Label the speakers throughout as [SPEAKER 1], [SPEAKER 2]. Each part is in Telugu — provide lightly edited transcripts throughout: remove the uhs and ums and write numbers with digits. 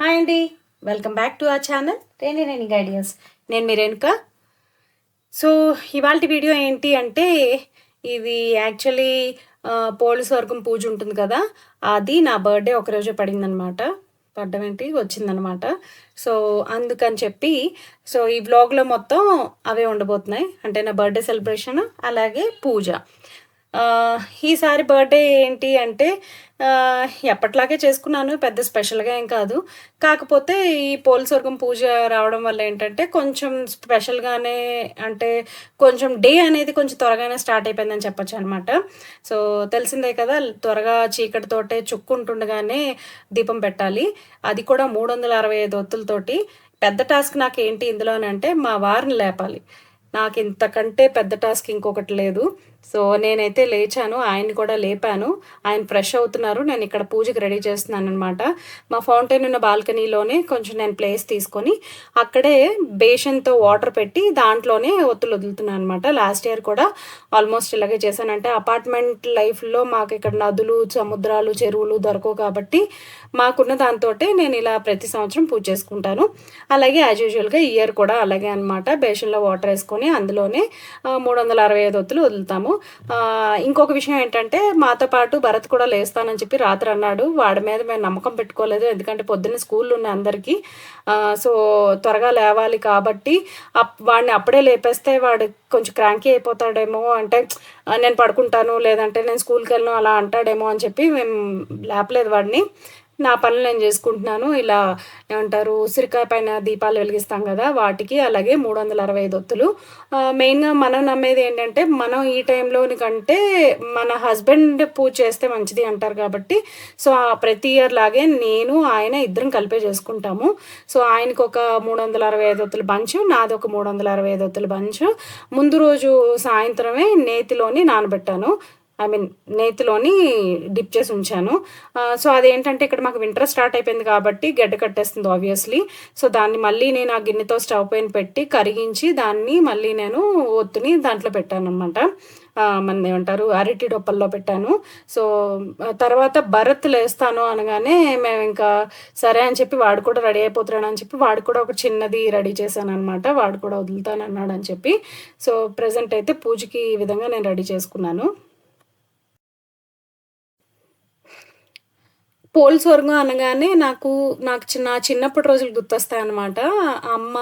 [SPEAKER 1] హాయ్ అండి, welcome back to our channel Reni ideas. నేను మీ రేణుక. సో ఇవాళ వీడియో ఏంటి అంటే, ఇది యాక్చువల్లీ పోలీస్ స్వర్గం పూజ ఉంటుంది కదా, అది నా బర్త్డే ఒకరోజే పడిందనమాట. పడ్డం ఏంటి వచ్చిందనమాట. సో అందుకని చెప్పి ఈ వ్లాగ్లో మొత్తం అవే ఉండబోతున్నాయి. అంటే నా బర్త్డే సెలబ్రేషన్ అలాగే పూజ. ఈసారి బర్త్డే ఏంటి అంటే ఎప్పట్లాగే చేసుకున్నాను, పెద్ద స్పెషల్గా ఏం కాదు. కాకపోతే ఈ పోలస్వర్గం పూజ రావడం వల్ల ఏంటంటే కొంచెం స్పెషల్గానే, అంటే కొంచెం డే అనేది కొంచెం త్వరగానే స్టార్ట్ అయిపోయిందని చెప్పొచ్చు అనమాట. సో తెలిసిందే కదా, త్వరగా చీకటితోటే చుక్కుంటుండగానే దీపం పెట్టాలి, అది కూడా 365 ఒత్తులతోటి. పెద్ద టాస్క్ నాకు ఏంటి ఇందులో అంటే మా వారిని లేపాలి. నాకు ఇంతకంటే పెద్ద టాస్క్ ఇంకొకటి లేదు. సో నేనైతే లేచాను, ఆయన్ని కూడా లేపాను. ఆయన ఫ్రెష్ అవుతున్నారు, నేను ఇక్కడ పూజకి రెడీ చేస్తున్నాను అనమాట. మా ఫౌంటైన్ ఉన్న బాల్కనీలోనే కొంచెం నేను ప్లేస్ తీసుకొని అక్కడే బేషన్తో వాటర్ పెట్టి దాంట్లోనే ఒత్తులు వదులుతున్నాను అనమాట. లాస్ట్ ఇయర్ కూడా ఆల్మోస్ట్ ఇలాగే చేశాను. అంటే అపార్ట్మెంట్ లైఫ్లో మాకు ఇక్కడ నదులు, సముద్రాలు, చెరువులు దొరకవు కాబట్టి మాకున్న దాంతో నేను ఇలా ప్రతి సంవత్సరం పూజ చేసుకుంటాను. అలాగే యాజ్ యూజువల్గా ఇయర్ కూడా అలాగే అనమాట. బేషన్లో వాటర్ వేసుకొని అందులోనే 365 ఒత్తులు వదులుతాము. ఇంకొక విషయం ఏంటంటే, మాతో పాటు భరత్ కూడా లేస్తానని చెప్పి రాత్రి అన్నాడు. వాడి మీద మేము నమ్మకం పెట్టుకోలేదు, ఎందుకంటే పొద్దున్న స్కూల్ ఉన్నాయి అందరికీ. సో త్వరగా లేవాలి కాబట్టి వాడిని అప్పుడే లేపేస్తే వాడు కొంచెం క్రాంకీ అయిపోతాడేమో, అంటే నేను పడుకుంటాను లేదంటే నేను స్కూల్కి వెళ్ళను అలా అంటాడేమో అని చెప్పి మేము లేపలేదు వాడిని. నా పనులు నేను చేసుకుంటున్నాను. ఇలా ఏమంటారు, ఉసిరికాయ పైన దీపాలు వెలిగిస్తాం కదా వాటికి, అలాగే 365 ఒత్తులు. మెయిన్గా మనం నమ్మేది ఏంటంటే, మనం ఈ టైంలోని కంటే మన హస్బెండ్ పూజ చేస్తే మంచిది అంటారు కాబట్టి, సో ప్రతి ఇయర్ లాగే నేను ఆయన ఇద్దరం కలిపే చేసుకుంటాము. సో ఆయనకు ఒక 365 ఒత్తుల బంచు, నాది ఒక 365 ఒత్తుల బంచు. ముందు రోజు సాయంత్రమే నేతిలోని నానబెట్టాను, నేతిలోని డిప్ చేసి ఉంచాను. సో అదేంటంటే ఇక్కడ మాకు వింటర్ స్టార్ట్ అయిపోయింది కాబట్టి గడ్డ కట్టేస్తుంది ఆబ్వియస్లీ. సో దాన్ని మళ్ళీ నేను ఆ గిన్నెతో స్టవ్ పైన పెట్టి కరిగించి దాన్ని మళ్ళీ నేను ఒత్తుని దాంట్లో పెట్టాను అనమాట. మన ఏమంటారు, అరటి డొప్పల్లో పెట్టాను. సో తర్వాత భరత్ లేస్తాను అనగానే మేము ఇంకా సరే అని చెప్పి, వాడు కూడా రెడీ అయిపోతున్నాడు అని చెప్పి వాడు కూడా ఒక చిన్నది రెడీ చేశాను అనమాట. వాడు కూడా వదులుతాను అన్నాడు అని చెప్పి. సో ప్రజెంట్ అయితే పూజకి ఈ విధంగా నేను రెడీ చేసుకున్నాను. పోలస్వర్గం అనగానే నాకు చిన్నప్పటి రోజులు గుర్తొస్తాయి అనమాట. అమ్మ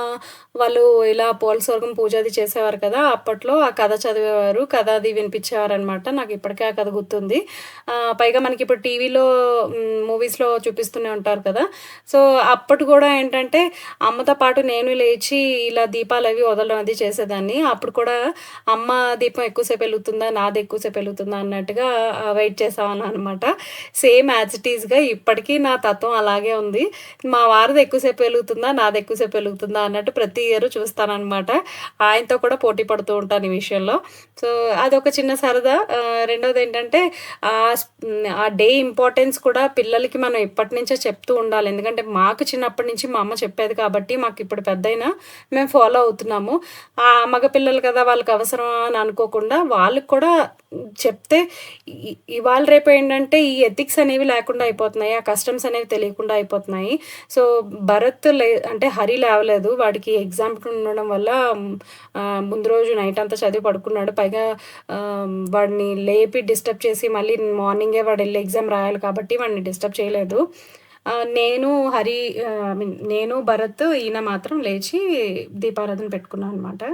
[SPEAKER 1] వాళ్ళు ఇలా పోలస్వర్గం పూజ అది చేసేవారు కదా, అప్పట్లో ఆ కథ చదివేవారు, కథ అది వినిపించేవారు అనమాట. నాకు ఇప్పటికే ఆ కథ గుర్తుంది. పైగా మనకి ఇప్పుడు టీవీలో మూవీస్లో చూపిస్తూనే ఉంటారు కదా. సో అప్పటి కూడా ఏంటంటే అమ్మతో పాటు నేను లేచి ఇలా దీపాలు అవి వదలడం అది చేసేదాన్ని. అప్పుడు కూడా అమ్మ దీపం ఎక్కువసేపు వెలుగుతుందా, నాది ఎక్కువసేపు వెలుగుతుందా అన్నట్టుగా వెయిట్ చేసామని అనమాట. సేమ్ యాజ్ ఇట్ ఈస్గా ఇప్పటికీ నా తత్వం అలాగే ఉంది. మా వారిది ఎక్కువసేపు వెలుగుతుందా, నాది ఎక్కువసేపు వెలుగుతుందా అన్నట్టు ప్రతి ఇయర్ చూస్తానన్నమాట. ఆయనతో కూడా పోటీ పడుతూ ఉంటాను ఈ విషయంలో. సో అదొక చిన్న సరదా. రెండవది ఏంటంటే, ఆ డే ఇంపార్టెన్స్ కూడా పిల్లలకి మనం ఇప్పటి నుంచే చెప్తూ ఉండాలి. ఎందుకంటే మాకు చిన్నప్పటి నుంచి మా అమ్మ చెప్పేది కాబట్టి మాకు ఇప్పుడు పెద్దయినా మేము ఫాలో అవుతున్నాము. మగపిల్లలు కదా, వాళ్ళకి అవసరం అని అనుకోకుండా వాళ్ళకి కూడా చెప్తే ఇవాళ రేపు ఏంటంటే ఈ ఎథిక్స్ అనేవి లేకుండా అయిపోతున్నాయి, ఆ కస్టమ్స్ అనేవి తెలియకుండా అయిపోతున్నాయి. సో భరత్ అంటే హరి లేవలేదు, వాడికి ఎగ్జామ్ ఉండడం వల్ల ముందు రోజు నైట్ అంతా చదివి పడుకున్నాడు. పైగా వాడిని లేపి డిస్టర్బ్ చేసి మళ్ళీ మార్నింగే వాడు వెళ్ళి ఎగ్జామ్ రాయాలి కాబట్టి వాడిని డిస్టర్బ్ చేయలేదు. నేను భరత్ ఈయన మాత్రం లేచి దీపారాధన పెట్టుకున్నాను అనమాట.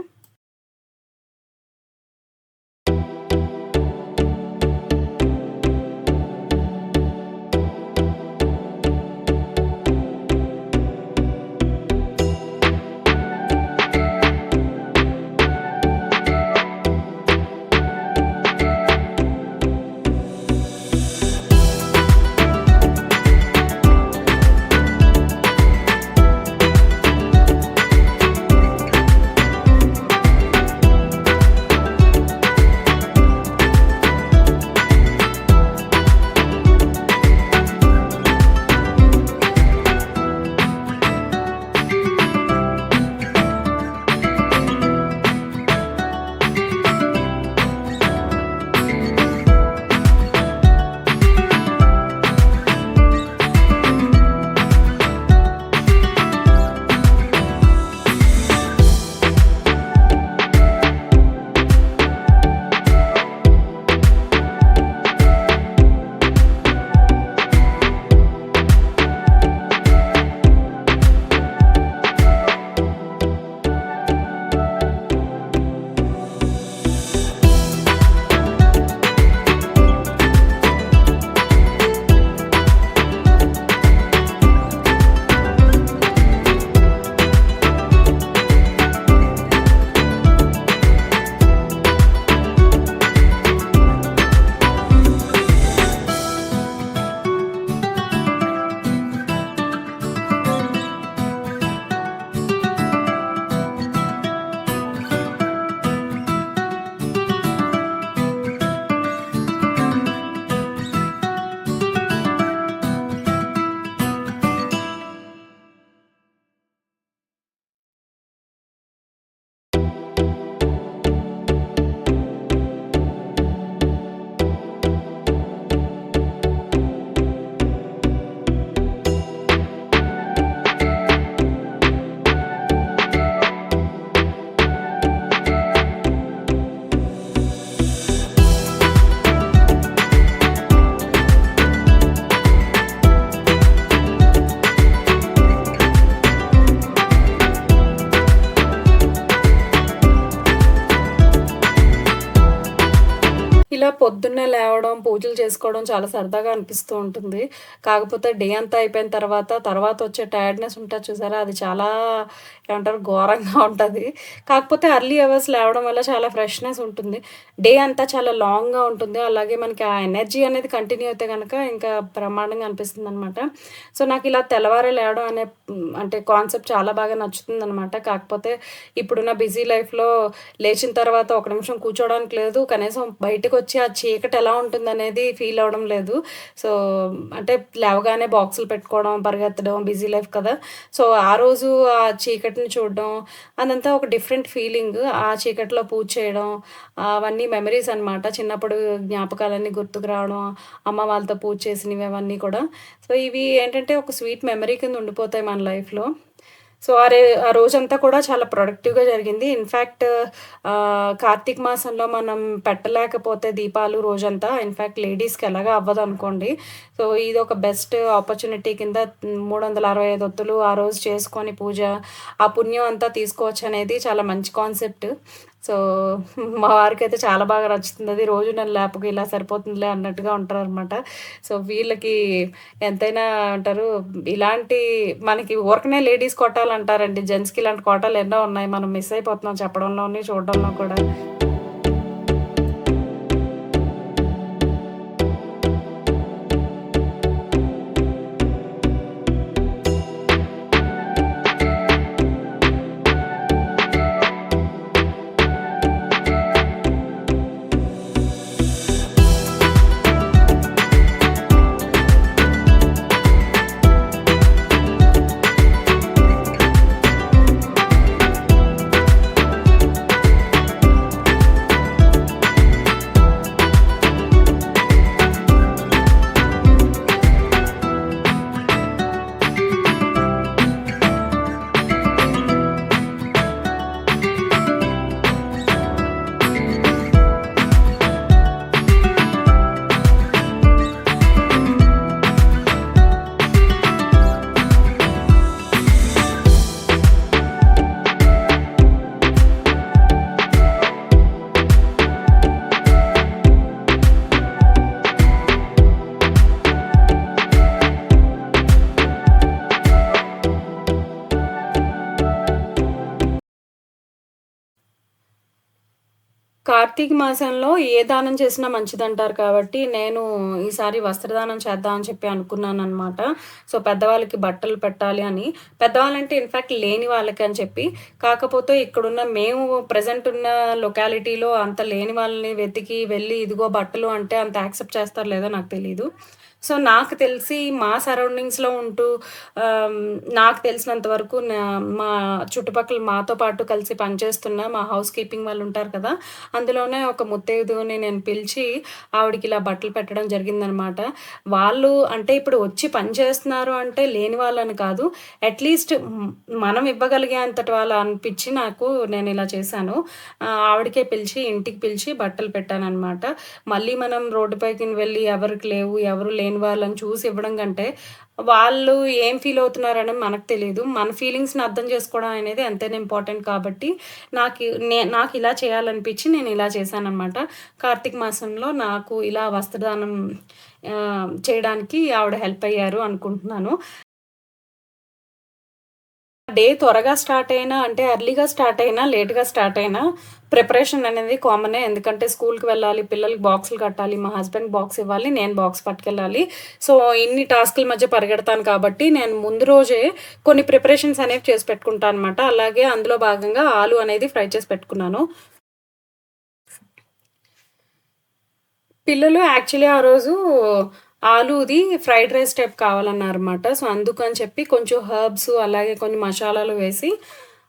[SPEAKER 1] పొద్దున్నే లేవడం, పూజలు చేసుకోవడం చాలా సరదాగా అనిపిస్తూ ఉంటుంది. కాకపోతే డే అంతా అయిపోయిన తర్వాత వచ్చే టైర్డ్‌నెస్ ఉంటది చూసారా? అది చాలా ఏమంటారు ఘోరంగా ఉంటది. కాకపోతే ఎర్లీ అవర్స్ లేవడం వల్ల చాలా ఫ్రెష్‌నెస్ ఉంటుంది. డే అంతా చాలా లాంగ్‌గా ఉంటుంది. అలాగే మనకి ఆ ఎనర్జీ అనేది కంటిన్యూ అయితే గనక ఇంకా బ్రహ్మాండంగా అనిపిస్తుందనమాట. సో, నాకిలా తెల్లవారే లేవడం అనే అంటే కాన్సెప్ట్ చాలా బాగా నచ్చుతుందనమాట. కాకపోతే ఇప్పుడున్న బిజీ లైఫ్‌లో లేచిన తర్వాత ఒక నిమిషం కూర్చోవడానికి లేదు. కనీసం బయటకొచ్చి ఆ చీకటి ఎలా ఉంటుందనేది ఫీల్ అవ్వడం లేదు. సో, అంటే లేవగానే బాక్సులు పెట్టుకోవడం, పరిగెత్తడం బిజీ లైఫ్ కదా! సో, ఆ రోజు ఆ చీకటిని చూడడం అదంతా ఒక డిఫరెంట్ ఫీలింగ్. ఆ చీకటిలో పూజ చేయడం అవన్నీ మెమరీస్ అనమాట. చిన్నప్పుడు జ్ఞాపకాలన్నీ గుర్తుకు రావడం, అమ్మ వాళ్ళతో పూజ చేసినవి అవన్నీ కూడా. సో, ఇవి ఏంటంటే ఒక స్వీట్ మెమరీ కింద ఉండిపోతాయి మన లైఫ్‌లో. సో, ఆ రోజంతా కూడా చాలా ప్రొడక్టివ్‌గా జరిగింది. ఇన్‌ఫాక్ట్ కార్తీక మాసంలో మనం పెట్టలేకపోతే దీపాలు రోజంతా ఇన్‌ఫాక్ట్ లేడీస్‌కి ఎలాగో అవ్వదనుకోండి. సో, ఇదొక బెస్ట్ ఆపర్చునిటీ కింద 365 ఒత్తులు ఆ రోజు చేసుకొని పూజ, ఆ పుణ్యం అంతా తీసుకోవచ్చనేది చాలా మంచి కాన్సెప్ట్. సో, మా వారికైతే చాలా బాగా నచ్చుతుందది. రోజు నన్ను లేపకు ఇలా సరిపోతుందిలే అన్నట్టుగా ఉంటారనమాట. సో, వీళ్ళకి ఎంతైనా అంటారు ఇలాంటి మనకి ఊరకనే లేడీస్ కొట్టాలంటారండి. జెంట్స్‌కి ఇలాంటి కోటాలు ఎన్నో ఉన్నాయి. మనం మిస్ అయిపోతున్నాం చెప్పడంలోని, చూడడంలో కూడా. కార్తీక మాసంలో ఏ దానం చేసినా మంచిదంటారు కాబట్టి, నేను ఈసారి వస్త్రదానం చేద్దాం అని చెప్పి అనుకున్నాననమాట. సో, పెద్దవాళ్ళకి బట్టలు పెట్టాలి అని. పెద్దవాళ్ళంటే ఇన్‌ఫాక్ట్ లేని వాళ్ళకి అని చెప్పి. కాకపోతే ఇక్కడున్న మేము ప్రెజెంట్ ఉన్న లొకాలిటీలో అంత లేని వాళ్ళని వెతికి వెళ్లి ఇదిగో బట్టలు అంటే అంత యాక్సెప్ట్ చేస్తారో లేదో నాకు తెలీదు. సో, నాకు తెలిసి మా సరౌండింగ్స్‌లో ఉంటూ ఆహ్, నాకు తెలిసినంత వరకు మా చుట్టుపక్కల మాతో పాటు కలిసి పనిచేస్తున్న మా హౌస్ కీపింగ్ వాళ్ళుంటారు కదా! అందులోనే ఒక ముత్తైదుని నేను పిలిచి ఆవిడకి ఇలా బట్టలు పెట్టడం జరిగిందనమాట. వాళ్ళు అంటే ఇప్పుడు వచ్చి పని చేస్తున్నారు అంటే లేని వాళ్ళని కాదు. అట్‌లీస్ట్ మనం ఇవ్వగలిగే అంతటి వాళ్ళు అనిపిచ్చి నాకు నేనిలా చేశాను. ఆవిడకే పిలిచి ఇంటికి పిలిచి బట్టలు పెట్టాననమాట. మళ్ళీ మనం రోడ్డు పైకిన వెళ్ళి ఎవరికి లేవు, ఎవరు లేని వాళ్ళని చూసి ఇవ్వడం కంటే, వాళ్ళు ఏం ఫీల్ అవుతున్నారనేది మనకు తెలీదు. మన ఫీలింగ్స్‌ని అర్థం చేసుకోవడం అనేది ఎంతైనా ఇంపార్టెంట్ కాబట్టి, నాకిలా చేయాలనిపించి నేనిలా చేశాననమాట. కార్తీక మాసంలో నాకు ఇలా వస్త్రదానం చేయడానికి ఆవిడ హెల్ప్ అయ్యారు అనుకుంటున్నాను. డే త్వరగా స్టార్ట్ అయినా అంటే ఎర్లీగా స్టార్ట్ అయినా, లేట్‌గా స్టార్ట్ అయినా ప్రిపరేషన్ అనేది కామనే. ఎందుకంటే స్కూలుకి వెళ్ళాలి, పిల్లలకి బాక్సులు కట్టాలి, మా హస్బెండ్ బాక్స్ ఇవ్వాలి, నేను బాక్స్ పట్టుకెళ్ళాలి. సో, ఇన్ని టాస్కుల మధ్య పరిగెడతాను కాబట్టి నేను ముందు రోజే కొన్ని ప్రిపరేషన్స్ అనేవి చేసి పెట్టుకుంటా అనమాట. అలాగే అందులో భాగంగా ఆలు అనేది ఫ్రై చేసి పెట్టుకున్నాను. పిల్లలు యాక్చువల్లీ ఆ రోజు ఆలూది ఫ్రైడ్ రైస్ టైప్ కావాలన్నారన్నమాట. సో, అందుకని చెప్పి కొంచెం హెర్బ్స్ అలాగే కొన్ని మసాలాలు వేసి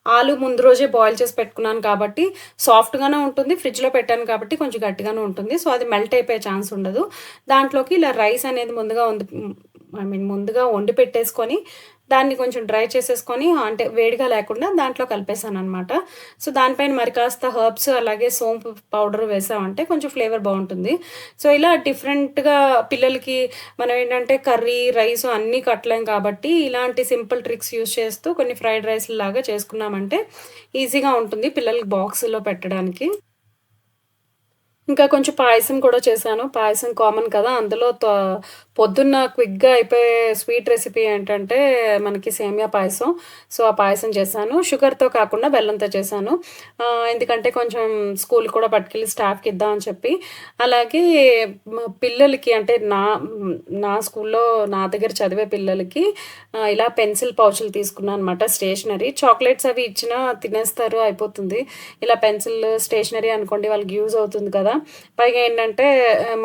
[SPEAKER 1] ఆలు ముందు రోజే బాయిల్ చేసి పెట్టుకున్నాను కాబట్టి సాఫ్ట్‌గానే ఉంటుంది. ఫ్రిడ్జ్‌లో పెట్టాను కాబట్టి కొంచెం గట్టిగానే ఉంటుంది. సో, అది మెల్ట్ అయిపోయే ఛాన్స్ ఉండదు. దాంట్లోకి ఇలా రైస్ అనేది ముందుగా వండి పెట్టేసుకొని దాన్ని కొంచెం డ్రై చేసేసుకొని అంటే వేడిగా లేకుండా దాంట్లో కలిపేసాననమాట. సో, దానిపైన మరి కాస్త హెర్బ్స్ అలాగే సోంపు పౌడర్ వేసామంటే కొంచెం ఫ్లేవర్ బావుంటుంది. సో, ఇలా డిఫరెంట్‌గా పిల్లలకి మనం ఏంటంటే కర్రీ, రైసు అన్నీ కట్టలేం కాబట్టి ఇలాంటి సింపుల్ ట్రిక్స్ యూజ్ చేస్తూ కొన్ని ఫ్రైడ్ రైస్‌లాగా చేసుకున్నామంటే ఈజీగా ఉంటుంది పిల్లలకి బాక్సుల్లో పెట్టడానికి. ఇంకా కొంచెం పాయసం కూడా చేశాను. పాయసం కామన్ కదా! అందులో పొద్దున్న క్విక్‌గా అయిపోయే స్వీట్ రెసిపీ ఏంటంటే మనకి సేమియా పాయసం. సో, ఆ పాయసం చేశాను. షుగర్‌తో కాకుండా బెల్లంతో చేశాను. ఎందుకంటే కొంచెం స్కూల్‌కి కూడా పట్టుకెళ్ళి స్టాఫ్‌కి ఇద్దామని చెప్పి. అలాగే పిల్లలకి అంటే నా స్కూల్‌లో నా దగ్గర చదివే పిల్లలకి ఇలా పెన్సిల్ పౌచులు తీసుకున్నాను అనమాట. స్టేషనరీ. చాక్లెట్స్ అవి ఇచ్చినా తినేస్తారు అయిపోతుంది. ఇలా పెన్సిల్ స్టేషనరీ అనుకోండి వాళ్ళకి యూజ్ అవుతుంది కదా! పైగా ఏంటంటే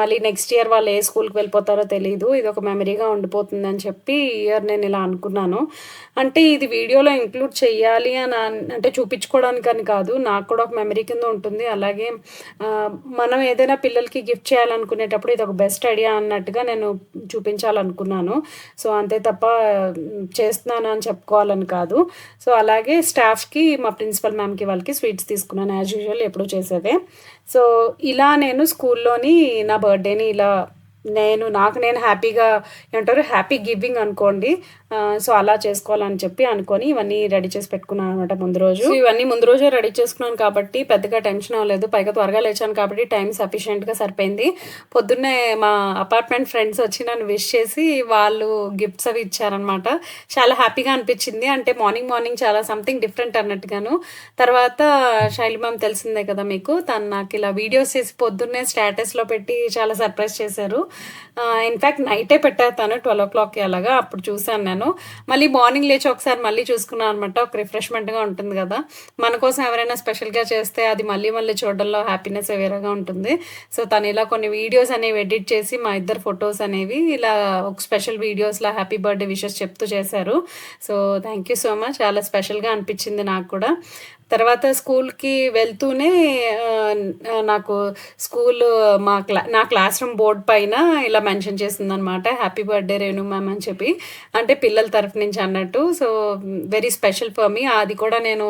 [SPEAKER 1] మళ్ళీ నెక్స్ట్ ఇయర్ వాళ్ళు ఏ స్కూల్‌కి వెళ్ళిపోతారో తెలీదు. ఇదొక మెమరీగా ఉండిపోతుందని చెప్పి ఈ ఇయర్ నేను ఇలా అనుకున్నాను. అంటే ఇది వీడియోలో ఇంక్లూడ్ చెయ్యాలి అని అంటే చూపించుకోవడానికని కాదు. నాకు కూడా ఒక మెమరీ కింద ఉంటుంది. అలాగే మనం ఏదైనా పిల్లలకి గిఫ్ట్ చేయాలనుకునేటప్పుడు ఇదొక బెస్ట్ ఐడియా అన్నట్టుగా నేను చూపించాలనుకున్నాను. సో, అంతే తప్ప చేస్తున్నాను అని చెప్పుకోవాలని కాదు. సో, అలాగే స్టాఫ్‌కి మా ప్రిన్సిపల్ మ్యామ్‌కి వాళ్ళకి స్వీట్స్ తీసుకున్నాను యాజ్ యూజువల్ ఎప్పుడూ చేసేదే. సో, ఇలా నేను స్కూల్లోని నా బర్త్‌డేని ఇలా నాకు నేను హ్యాపీగా ఏమంటారు హ్యాపీ గివింగ్ అనుకోండి. సో, అలా చేసుకోవాలని చెప్పి అనుకోని ఇవన్నీ రెడీ చేసి పెట్టుకున్నాను అనమాట ముందు రోజు. సో, ఇవన్నీ ముందు రోజే రెడీ చేసుకున్నాను కాబట్టి పెద్దగా టెన్షన్ అవ్వలేదు. పైగా త్వరగా లేచాను కాబట్టి టైం సఫిషియెంట్‌గా సరిపోయింది. పొద్దున్నే మా అపార్ట్మెంట్ ఫ్రెండ్స్ వచ్చి నన్ను విష్ చేసి వాళ్ళు గిఫ్ట్స్ అవి ఇచ్చారనమాట. చాలా హ్యాపీగా అనిపించింది. అంటే మార్నింగ్ చాలా సంథింగ్ డిఫరెంట్ అన్నట్టుగాను. తర్వాత శైలి మ్యామ్ తెలిసిందే కదా మీకు. తను నాకు ఇలా వీడియోస్ చేసి పొద్దున్నే స్టేటస్‌లో పెట్టి చాలా సర్ప్రైజ్ చేశారు. ఇన్‌ఫాక్ట్ నైటే పెట్టారు తను 12:00కి అలాగా. అప్పుడు చూసాను నేను. మళ్ళీ మార్నింగ్ లేచి ఒకసారి మళ్ళీ చూసుకున్నాను అనమాట. ఒక రిఫ్రెష్‌మెంట్‌గా ఉంటుంది కదా! మన కోసం ఎవరైనా స్పెషల్‌గా చేస్తే అది మళ్ళీ చూడడంలో హ్యాపీనెస్ వేరేగా ఉంటుంది. సో, తను ఇలా కొన్ని వీడియోస్ అనేవి ఎడిట్ చేసి మా ఇద్దరు ఫోటోస్ అనేవి ఇలా ఒక స్పెషల్ వీడియోస్‌లా హ్యాపీ బర్త్‌డే విషెస్ చెప్తూ చేశారు. So, thank you so much. చాలా స్పెషల్‌గా అనిపించింది నాకు కూడా. తర్వాత స్కూల్‌కి వెళ్తూనే నాకు స్కూలు నా క్లాస్ రూమ్ బోర్డ్ పైన ఇలా మెన్షన్ చేసిందనమాట. హ్యాపీ బర్త్‌డే రేణు మ్యామ్ అని చెప్పి. అంటే పిల్లల తరఫు నుంచి అన్నట్టు. So, very special for me. అది కూడా నేను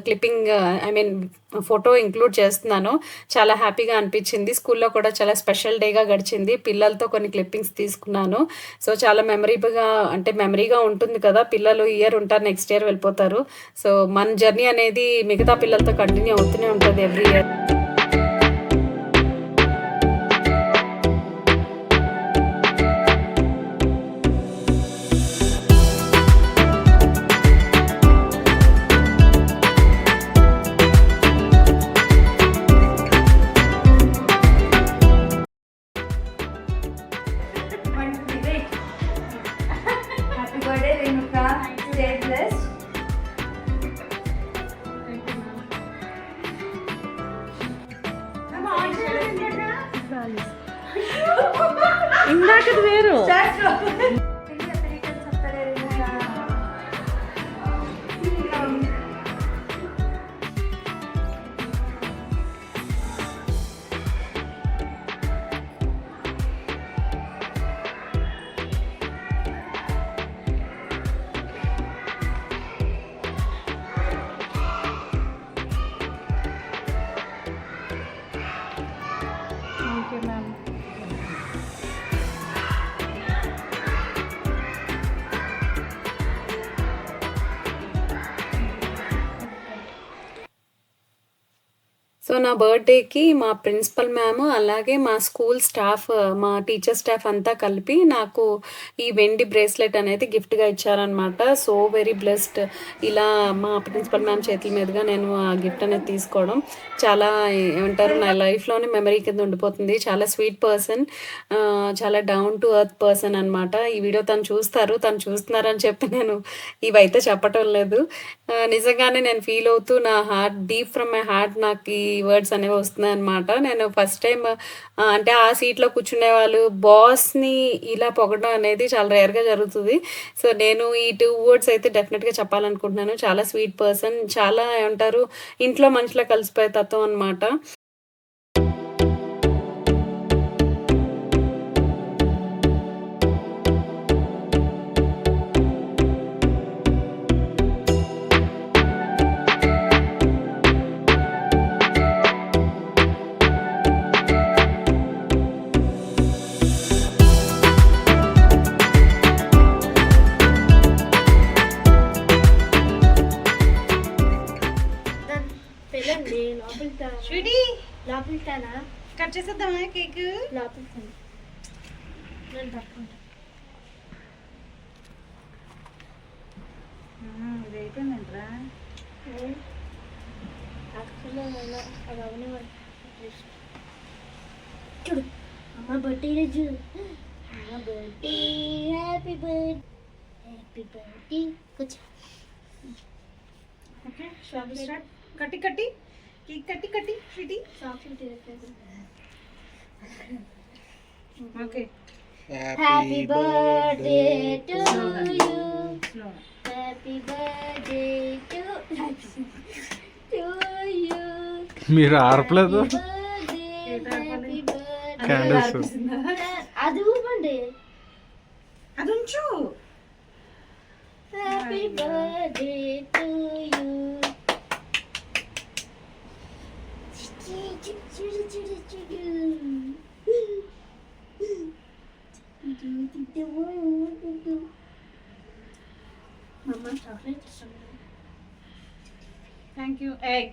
[SPEAKER 1] క్లిప్పింగ్ ఫోటో ఇంక్లూడ్ చేస్తున్నాను. చాలా హ్యాపీగా అనిపించింది. స్కూల్‌లో కూడా చాలా స్పెషల్ డేగా గడిచింది. పిల్లలతో కొన్ని క్లిప్పింగ్స్ తీసుకున్నాను. సో, చాలా మెమరీగా ఉంటుంది కదా! పిల్లలు ఇయర్ ఉంటారు, నెక్స్ట్ ఇయర్ వెళ్ళిపోతారు. సో, మన జర్నీ అనేది మిగతా పిల్లలతో కంటిన్యూ అవుతూనే ఉంటది every year.
[SPEAKER 2] Happy birthday, Renuka. Stay blessed.
[SPEAKER 3] ఇందాకది వేరు. Okay ma'am.
[SPEAKER 1] సో, నా బర్త్‌డేకి మా ప్రిన్సిపల్ మ్యామ్, అలాగే మా స్కూల్ స్టాఫ్, మా టీచర్ స్టాఫ్ అంతా కలిపి నాకు ఈ వెండి బ్రేస్లెట్ అనేది గిఫ్ట్‌గా ఇచ్చారనమాట. So, very blessed. ఇలా మా ప్రిన్సిపల్ మ్యామ్ చేతుల మీదుగా నేను ఆ గిఫ్ట్ అనేది తీసుకోవడం చాలా ఏమంటారు నా లైఫ్‌లోనే మెమరీ కింద ఉండిపోతుంది. చాలా స్వీట్ పర్సన్. చాలా డౌన్ టు ఎర్త్ పర్సన్ అనమాట. ఈ వీడియో తను చూస్తున్నారని చెప్పి నేను ఇవైతే చెప్పటం లేదు. నిజంగానే నేను ఫీల్ అవుతూ నా heart deep from my heart నాకు ఈ వర్డ్స్ అనేవి వస్తున్నాయన్నమాట. నేను ఫస్ట్ టైం అంటే ఆ సీట్‌లో కూర్చునే వాళ్ళు బాస్‌ని ఇలా పొగడడం అనేది చాలా రేర్‌గా జరుగుతుంది. సో, నేను ఈ 2 వర్డ్స్ అయితే డెఫినెట్‌గా చెప్పాలనుకుంటున్నాను. చాలా స్వీట్ పర్సన్. చాలా ఏమంటారు ఇంట్లో మనిషిలా కలిసిపోయే తత్వం అనమాట.
[SPEAKER 2] లోపలితానా
[SPEAKER 1] కట్ చేసేద్దామా కేక్?
[SPEAKER 2] లోపలికి నేను పట్టుకుంటా.
[SPEAKER 1] ఇది అయిపోయిందంటరా.
[SPEAKER 2] యాక్చువల్గా అది అవనే చూడు అమ్మ బర్త్డే రోజు అమ్మ బర్త్డే హ్యాపీ బర్త్డే కూర్చో.
[SPEAKER 1] Okay shop start. కట్టి కట్టి కేక్ కట్టి కట్టి sweetie.
[SPEAKER 2] Chocolate
[SPEAKER 1] okay
[SPEAKER 2] happy birthday to you happy birthday to you
[SPEAKER 3] మీరు ఆర్పలేదు
[SPEAKER 2] హ్యాపీ
[SPEAKER 3] క్యాండిల్స్.
[SPEAKER 2] అది ఊపండి.
[SPEAKER 1] అది ఉంచు.
[SPEAKER 2] Happy birthday to you. మమ్మ చాక్లెట్ ఇస్తుంది.
[SPEAKER 1] Thank you. ఎగ్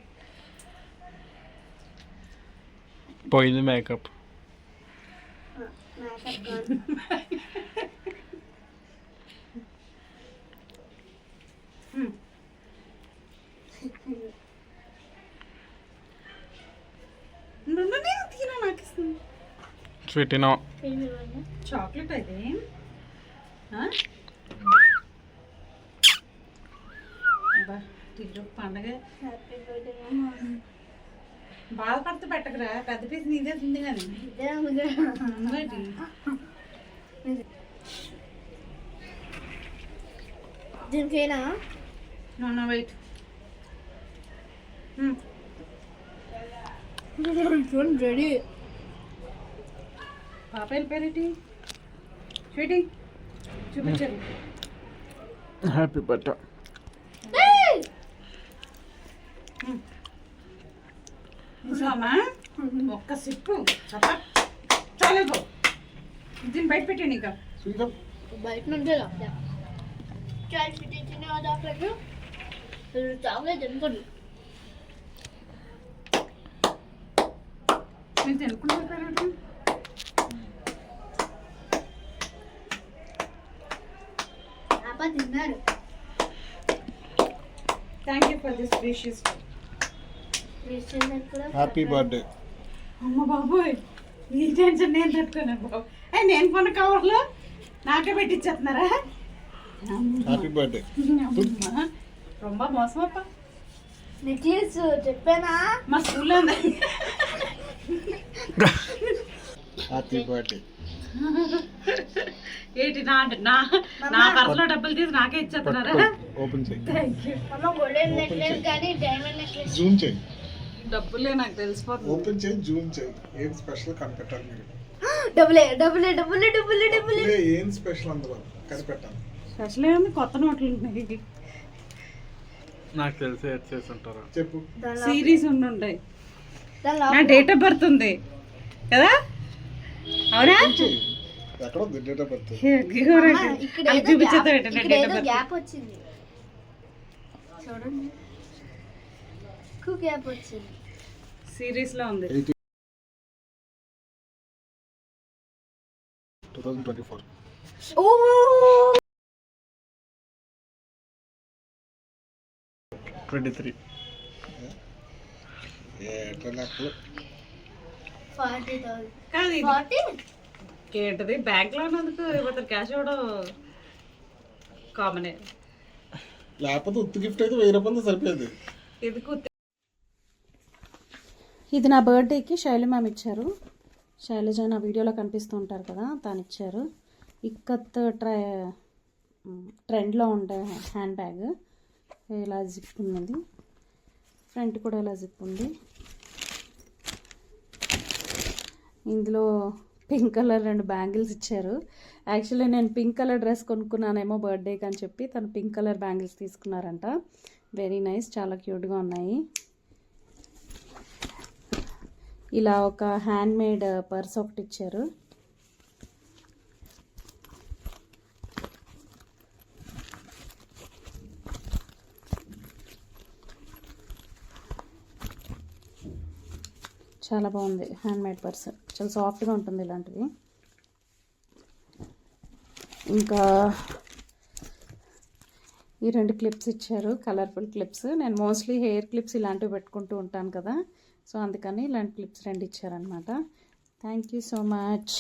[SPEAKER 3] పోయింది మేకప్.
[SPEAKER 2] Makeup gun.
[SPEAKER 1] తీరా నాకు ఇస్తుంది.
[SPEAKER 3] స్వీటీనో
[SPEAKER 1] చాక్లెట్ అయితే పండగ.
[SPEAKER 2] హ్యాపీ బర్త్డే
[SPEAKER 1] బాధపడితే పెట్టకరా, పెద్ద పీస్ నీదే ఉంది కానీ.
[SPEAKER 2] దీనికైనా
[SPEAKER 1] వెయిట్.
[SPEAKER 2] రెడీ.
[SPEAKER 1] పాప వెళ్ళిపోయారేటి స్వీటీ? చూపించారు.
[SPEAKER 3] Happy birthday.
[SPEAKER 1] చూసామా ఒక్క సిప్పు చప్ప చాలేకో. దీన్ని బయట పెట్టండి ఇంకా.
[SPEAKER 2] బయట నుంచే చాక్లెట్ ఇచ్చిన చాక్లెట్ చాక్లెట్ అనుకోండి.
[SPEAKER 1] నేను తినుకుంటారు.
[SPEAKER 2] అబ్బా తిన్నారు.
[SPEAKER 1] Thank you for this precious.
[SPEAKER 3] Happy birthday.
[SPEAKER 1] అమ్మ బాబోయ్, ఈ టెన్షన్ నేను తట్టుకున్నాను బాబు. నేను కొన్న కవర్లో నాకే పెట్టించేస్తున్నారా?
[SPEAKER 3] Happy birthday.
[SPEAKER 1] రొంబ మోసం అప్ప.
[SPEAKER 2] నెక్లెస్ చెప్పానా
[SPEAKER 1] మా స్కూల్లో ఉంది.
[SPEAKER 3] Happy birthday.
[SPEAKER 1] ఏంటి నా నా నా పర్సులో డబ్బులు తీసి నాకే ఇచ్చేస్తున్నారా?
[SPEAKER 3] ఓపెన్ చేయి.
[SPEAKER 1] Thank you.
[SPEAKER 2] అమ్మ గోల్డెన్ నెక్లెస్ కానీ డైమండ్ నెక్లెస్.
[SPEAKER 3] జూమ్ చేయి.
[SPEAKER 1] డబ్బులే నాకు తెలిసిపోతుంది.
[SPEAKER 3] ఓపెన్ చేయి, జూమ్ చేయి. ఏం స్పెషల్ కనిపెట్టాలి మీరు?
[SPEAKER 2] డబ్బులే డబ్బులే డబ్బులే డబ్బులే డబ్బులే.
[SPEAKER 3] ఏం స్పెషల్ అందులో కనిపెట్టాలి?
[SPEAKER 1] స్పెషల్ ఏముంది, కొత్త నోట్లు ఉన్నాయి.
[SPEAKER 3] నాకు తెలిసి యాడ్ చేసి ఉంటారు. చెప్పు.
[SPEAKER 1] సిరీస్ ఉండుంటాయి.
[SPEAKER 2] దాని
[SPEAKER 1] నా
[SPEAKER 2] లోపల
[SPEAKER 1] డేట్ ఆఫ్ బర్త్ ఉంది కదా, అవునా?
[SPEAKER 3] ఎక్కడ ఉంది డేట్ ఆఫ్ బర్త్?
[SPEAKER 2] ఇక్కడ
[SPEAKER 1] అది
[SPEAKER 2] ఏదో
[SPEAKER 1] చూపించేద్దాం
[SPEAKER 2] gap-
[SPEAKER 1] ఏంటంటే
[SPEAKER 2] ఇక్కడ
[SPEAKER 1] డేట్
[SPEAKER 2] ఏదో
[SPEAKER 1] ఆఫ్ బర్త్.
[SPEAKER 2] గ్యాప్ వచ్చింది చూడండి. ఎక్కువ గ్యాప్ వచ్చింది.
[SPEAKER 1] సిరీస్ లో ఉంది.
[SPEAKER 3] 2024.
[SPEAKER 2] ఓ
[SPEAKER 3] 23.
[SPEAKER 2] 40,000
[SPEAKER 1] కాదు ఇది
[SPEAKER 2] 40.
[SPEAKER 1] ఏంటది, బ్యాంక్ లో ఉన్నందుకు ఇవ్వతారు, క్యాష్ ఇవ్వడం కామనే.
[SPEAKER 3] లేకపోతే ఉత్తి గిఫ్ట్ అయితే 1000 రూపాయలు సరిపోయేది.
[SPEAKER 1] ఇది నా బర్త్డేకి శైలి మ్యామ్ ఇచ్చారు. శైలజ నా వీడియోలో కనిపిస్తూ ఉంటారు కదా, తను ఇచ్చారు. ఇక్కత్ ట్రెండ్లో ఉండే హ్యాండ్ బ్యాగ్. ఇలా జిప్ ఉన్నది, ఫ్రంట్ కూడా ఇలా జిప్ ఉంది. ఇందులో పింక్ కలర్ 2 బ్యాంగిల్స్ ఇచ్చారు. యాక్చువల్లీ నేను పింక్ కలర్ డ్రెస్ కొనుక్కున్నానేమో బర్త్డేకి అని చెప్పి తను పింక్ కలర్ బ్యాంగిల్స్ తీసుకున్నారంట. వెరీ నైస్, చాలా క్యూట్గా ఉన్నాయి. ఇలా ఒక హ్యాండ్ మేడ్ పర్స్ ఒకటి ఇచ్చారు. చాలా బాగుంది. హ్యాండ్మేడ్ పర్స్ చాలా సాఫ్ట్గా ఉంటుంది ఇలాంటివి. ఇంకా ఈ 2 క్లిప్స్ ఇచ్చారు, కలర్ఫుల్ క్లిప్స్. నేను మోస్ట్లీ హెయిర్ క్లిప్స్ ఇలాంటివి పెట్టుకుంటూ ఉంటాను కదా, సో అందుకని ఇలాంటి క్లిప్స్ 2 ఇచ్చారనమాట. Thank you so much.